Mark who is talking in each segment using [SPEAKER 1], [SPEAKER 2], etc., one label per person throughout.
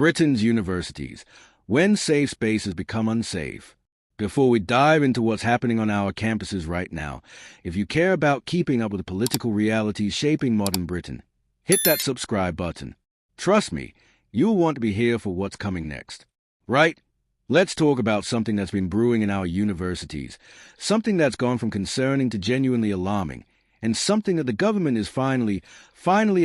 [SPEAKER 1] Britain's universities, when safe spaces become unsafe. Before we dive into what's happening on our campuses right now, if you care about keeping up with the political realities shaping modern Britain, hit that subscribe button. Trust me, you'll want to be here for what's coming next. Right? Let's talk about something that's been brewing in our universities, something that's gone from concerning to genuinely alarming, and something that the government is finally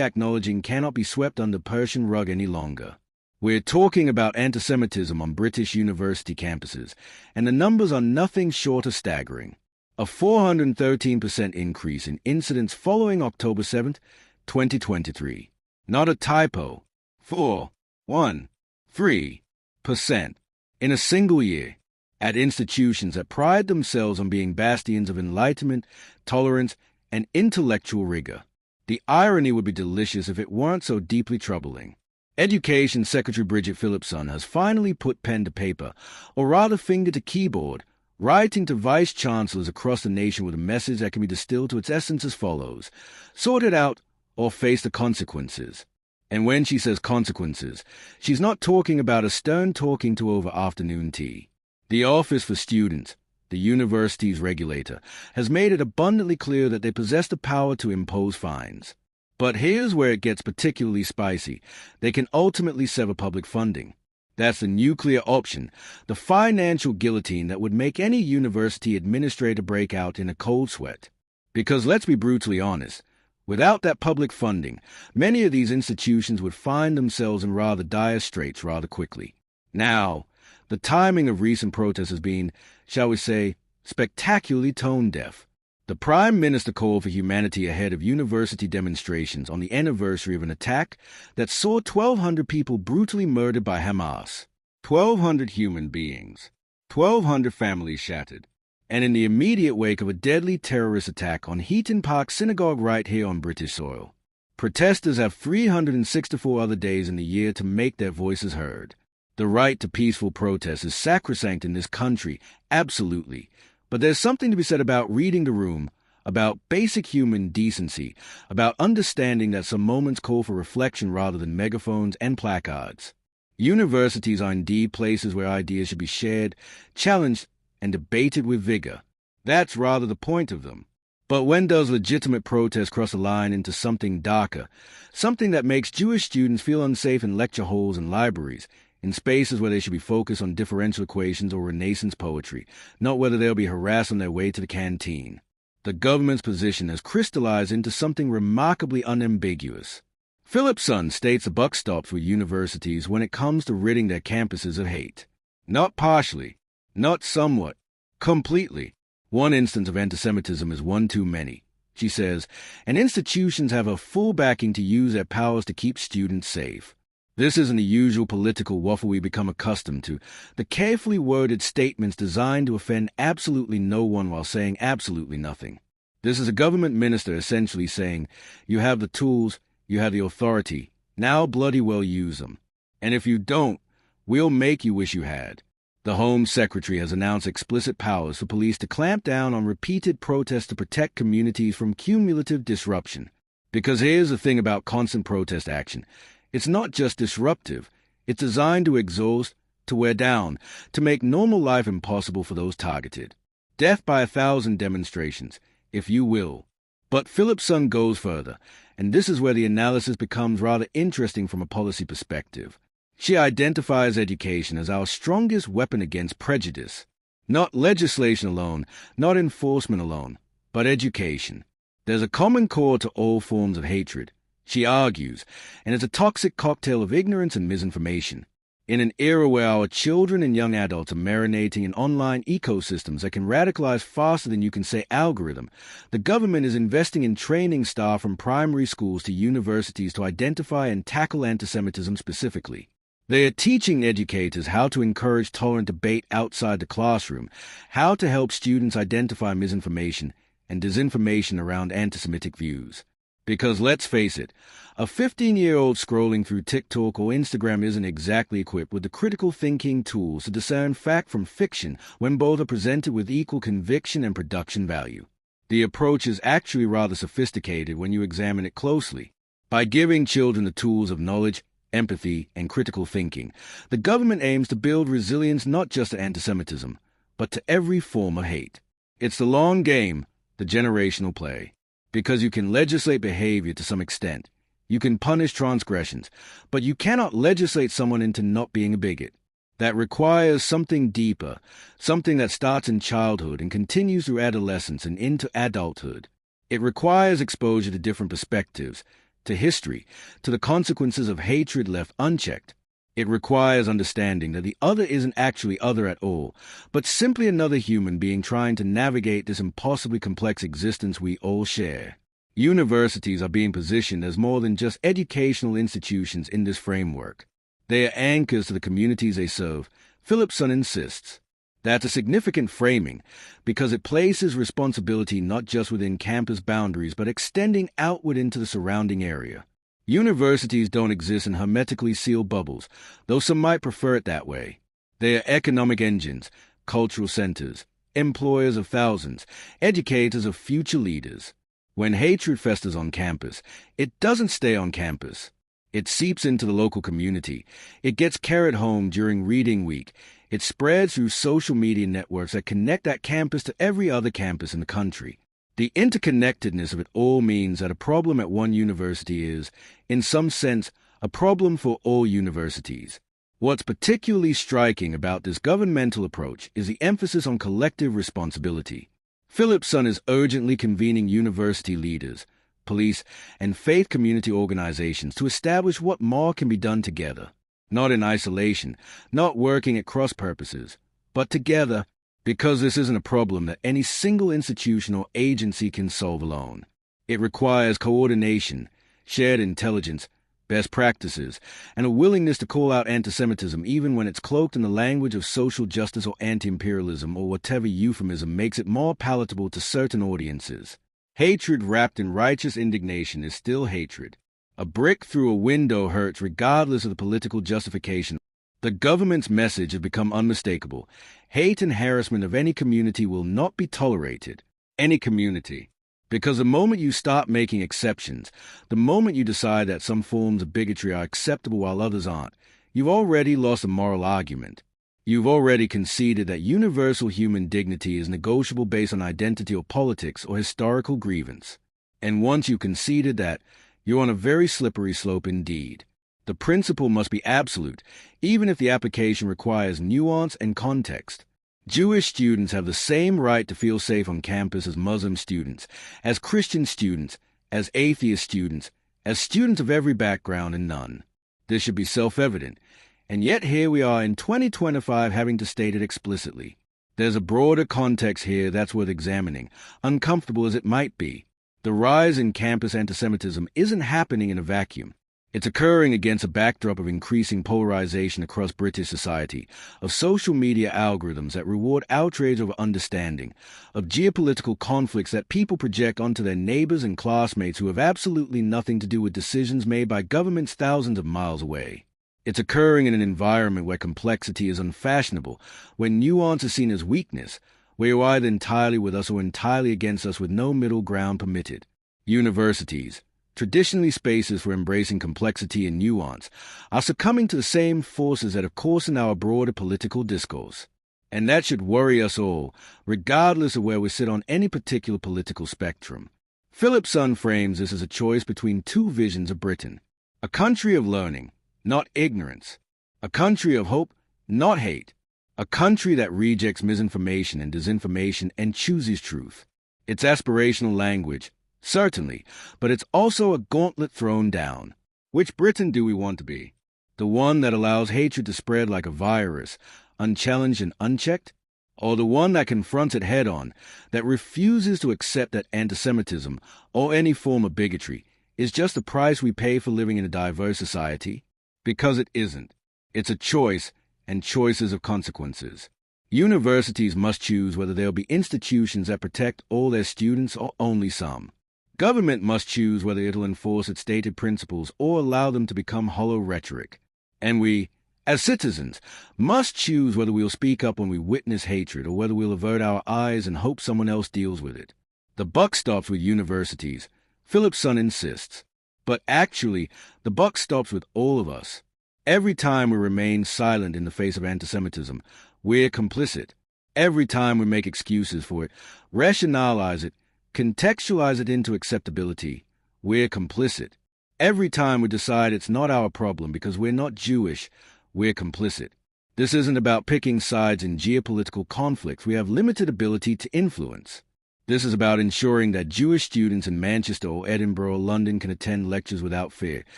[SPEAKER 1] acknowledging cannot be swept under Persian rug any longer. We're talking about anti-Semitism on British university campuses, and the numbers are nothing short of staggering. A 413% increase in incidents following October 7th, 2023. Not a typo. 413% in a single year, at institutions that pride themselves on being bastions of enlightenment, tolerance, and intellectual rigor. The irony would be delicious if it weren't so deeply troubling. Education Secretary Bridget Phillipson has finally put pen to paper, or rather finger to keyboard, writing to vice-chancellors across the nation with a message that can be distilled to its essence as follows: sort it out or face the consequences. And when she says consequences, she's not talking about a stern talking to over afternoon tea. The Office for Students, the university's regulator, has made it abundantly clear that they possess the power to impose fines. But here's where it gets particularly spicy. They can ultimately sever public funding. That's the nuclear option, the financial guillotine that would make any university administrator break out in a cold sweat. Because let's be brutally honest, without that public funding, many of these institutions would find themselves in rather dire straits rather quickly. Now, the timing of recent protests has been, shall we say, spectacularly tone-deaf. The Prime Minister called for humanity ahead of university demonstrations on the anniversary of an attack that saw 1,200 people brutally murdered by Hamas. 1,200 human beings. 1,200 families shattered. And in the immediate wake of a deadly terrorist attack on Heaton Park Synagogue right here on British soil. Protesters have 364 other days in the year to make their voices heard. The right to peaceful protest is sacrosanct in this country, absolutely. But there's something to be said about reading the room, about basic human decency, about understanding that some moments call for reflection rather than megaphones and placards. Universities are indeed places where ideas should be shared, challenged, and debated with vigor. That's rather the point of them. But when does legitimate protest cross a line into something darker, something that makes Jewish students feel unsafe in lecture halls and libraries, in spaces where they should be focused on differential equations or Renaissance poetry, not whether they'll be harassed on their way to the canteen? The government's position has crystallized into something remarkably unambiguous. Phillipson states the buck stops with universities when it comes to ridding their campuses of hate. Not partially, not somewhat, completely. One instance of anti-Semitism is one too many, she says, and institutions have a full backing to use their powers to keep students safe. This isn't the usual political waffle we become accustomed to, the carefully worded statements designed to offend absolutely no one while saying absolutely nothing. This is a government minister essentially saying, you have the tools, you have the authority, now bloody well use them. And if you don't, we'll make you wish you had. The Home Secretary has announced explicit powers for police to clamp down on repeated protests to protect communities from cumulative disruption. Because here's the thing about constant protest action. It's not just disruptive, it's designed to exhaust, to wear down, to make normal life impossible for those targeted. Death by 1,000 demonstrations, if you will. But Phillipson goes further, and this is where the analysis becomes rather interesting from a policy perspective. She identifies education as our strongest weapon against prejudice. Not legislation alone, not enforcement alone, but education. There's a common core to all forms of hatred, she argues, and it's a toxic cocktail of ignorance and misinformation. In an era where our children and young adults are marinating in online ecosystems that can radicalize faster than you can say algorithm, the government is investing in training staff from primary schools to universities to identify and tackle anti-Semitism specifically. They are teaching educators how to encourage tolerant debate outside the classroom, how to help students identify misinformation and disinformation around anti-Semitic views. Because let's face it, a 15-year-old scrolling through TikTok or Instagram isn't exactly equipped with the critical thinking tools to discern fact from fiction when both are presented with equal conviction and production value. The approach is actually rather sophisticated when you examine it closely. By giving children the tools of knowledge, empathy, and critical thinking, the government aims to build resilience not just to antisemitism, but to every form of hate. It's the long game, the generational play. Because you can legislate behavior to some extent, you can punish transgressions, but you cannot legislate someone into not being a bigot. That requires something deeper, something that starts in childhood and continues through adolescence and into adulthood. It requires exposure to different perspectives, to history, to the consequences of hatred left unchecked. It requires understanding that the other isn't actually other at all, but simply another human being trying to navigate this impossibly complex existence we all share. Universities are being positioned as more than just educational institutions in this framework. They are anchors to the communities they serve. Phillipson insists. That's a significant framing because it places responsibility not just within campus boundaries but extending outward into the surrounding area. Universities don't exist in hermetically sealed bubbles, though some might prefer it that way. They are economic engines, cultural centers, employers of thousands, educators of future leaders. When hatred festers on campus, it doesn't stay on campus. It seeps into the local community. It gets carried home during reading week. It spreads through social media networks that connect that campus to every other campus in the country. The interconnectedness of it all means that a problem at one university is, in some sense, a problem for all universities. What's particularly striking about this governmental approach is the emphasis on collective responsibility. Phillipson is urgently convening university leaders, police, and faith community organizations to establish what more can be done together, not in isolation, not working at cross purposes, but together, because this isn't a problem that any single institution or agency can solve alone. It requires coordination, shared intelligence, best practices, and a willingness to call out antisemitism even when it's cloaked in the language of social justice or anti-imperialism or whatever euphemism makes it more palatable to certain audiences. Hatred wrapped in righteous indignation is still hatred. A brick through a window hurts regardless of the political justification. The government's message has become unmistakable. Hate and harassment of any community will not be tolerated. Any community. Because the moment you start making exceptions, the moment you decide that some forms of bigotry are acceptable while others aren't, you've already lost a moral argument. You've already conceded that universal human dignity is negotiable based on identity or politics or historical grievance. And once you've conceded that, you're on a very slippery slope indeed. The principle must be absolute, even if the application requires nuance and context. Jewish students have the same right to feel safe on campus as Muslim students, as Christian students, as atheist students, as students of every background and none. This should be self-evident. And yet here we are in 2025 having to state it explicitly. There's a broader context here that's worth examining, uncomfortable as it might be. The rise in campus antisemitism isn't happening in a vacuum. It's occurring against a backdrop of increasing polarization across British society, of social media algorithms that reward outrage over understanding, of geopolitical conflicts that people project onto their neighbors and classmates who have absolutely nothing to do with decisions made by governments thousands of miles away. It's occurring in an environment where complexity is unfashionable, where nuance is seen as weakness, where you're either entirely with us or entirely against us with no middle ground permitted. Universities, traditionally spaces for embracing complexity and nuance, are succumbing to the same forces that have coarsened our broader political discourse. And that should worry us all, regardless of where we sit on any particular political spectrum. Phillipson frames this as a choice between two visions of Britain: a country of learning, not ignorance; a country of hope, not hate; a country that rejects misinformation and disinformation and chooses truth. It's aspirational language, certainly, but it's also a gauntlet thrown down. Which Britain do we want to be? The one that allows hatred to spread like a virus, unchallenged and unchecked? Or the one that confronts it head-on, that refuses to accept that antisemitism, or any form of bigotry, is just the price we pay for living in a diverse society? Because it isn't. It's a choice, and choices of consequences. Universities must choose whether they'll be institutions that protect all their students or only some. Government must choose whether it'll enforce its stated principles or allow them to become hollow rhetoric. And we, as citizens, must choose whether we'll speak up when we witness hatred or whether we'll avert our eyes and hope someone else deals with it. The buck stops with universities, Phillipson insists. But actually, the buck stops with all of us. Every time we remain silent in the face of anti-Semitism, we're complicit. Every time we make excuses for it, rationalize it, contextualize it into acceptability, we're complicit. Every time we decide it's not our problem because we're not Jewish, we're complicit. This isn't about picking sides in geopolitical conflicts we have limited ability to influence. This is about ensuring that Jewish students in Manchester or Edinburgh or London can attend lectures without fear,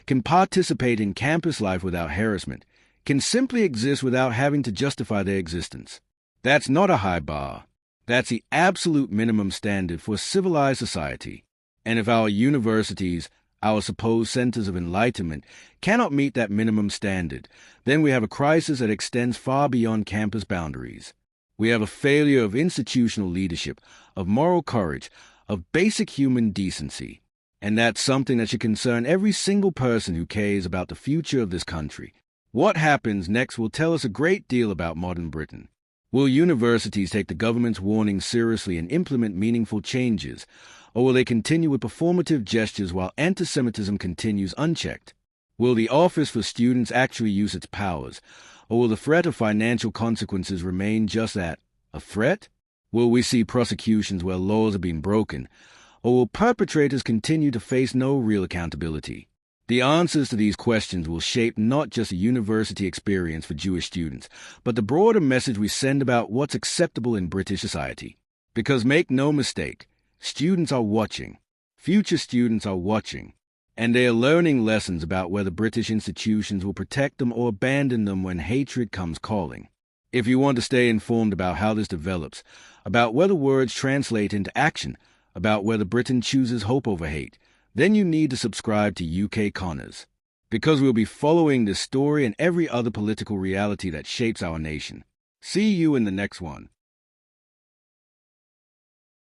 [SPEAKER 1] can participate in campus life without harassment, can simply exist without having to justify their existence. That's not a high bar. That's the absolute minimum standard for a civilized society. And if our universities, our supposed centers of enlightenment, cannot meet that minimum standard, then we have a crisis that extends far beyond campus boundaries. We have a failure of institutional leadership, of moral courage, of basic human decency. And that's something that should concern every single person who cares about the future of this country. What happens next will tell us a great deal about modern Britain. Will universities take the government's warning seriously and implement meaningful changes, or will they continue with performative gestures while anti-Semitism continues unchecked? Will the Office for Students actually use its powers, or will the threat of financial consequences remain just that, a threat? Will we see prosecutions where laws are being broken, or will perpetrators continue to face no real accountability? The answers to these questions will shape not just a university experience for Jewish students, but the broader message we send about what's acceptable in British society. Because make no mistake, students are watching. Future students are watching. And they are learning lessons about whether British institutions will protect them or abandon them when hatred comes calling. If you want to stay informed about how this develops, about whether words translate into action, about whether Britain chooses hope over hate, then you need to subscribe to UK Connors, because we'll be following this story and every other political reality that shapes our nation. See you in the next one.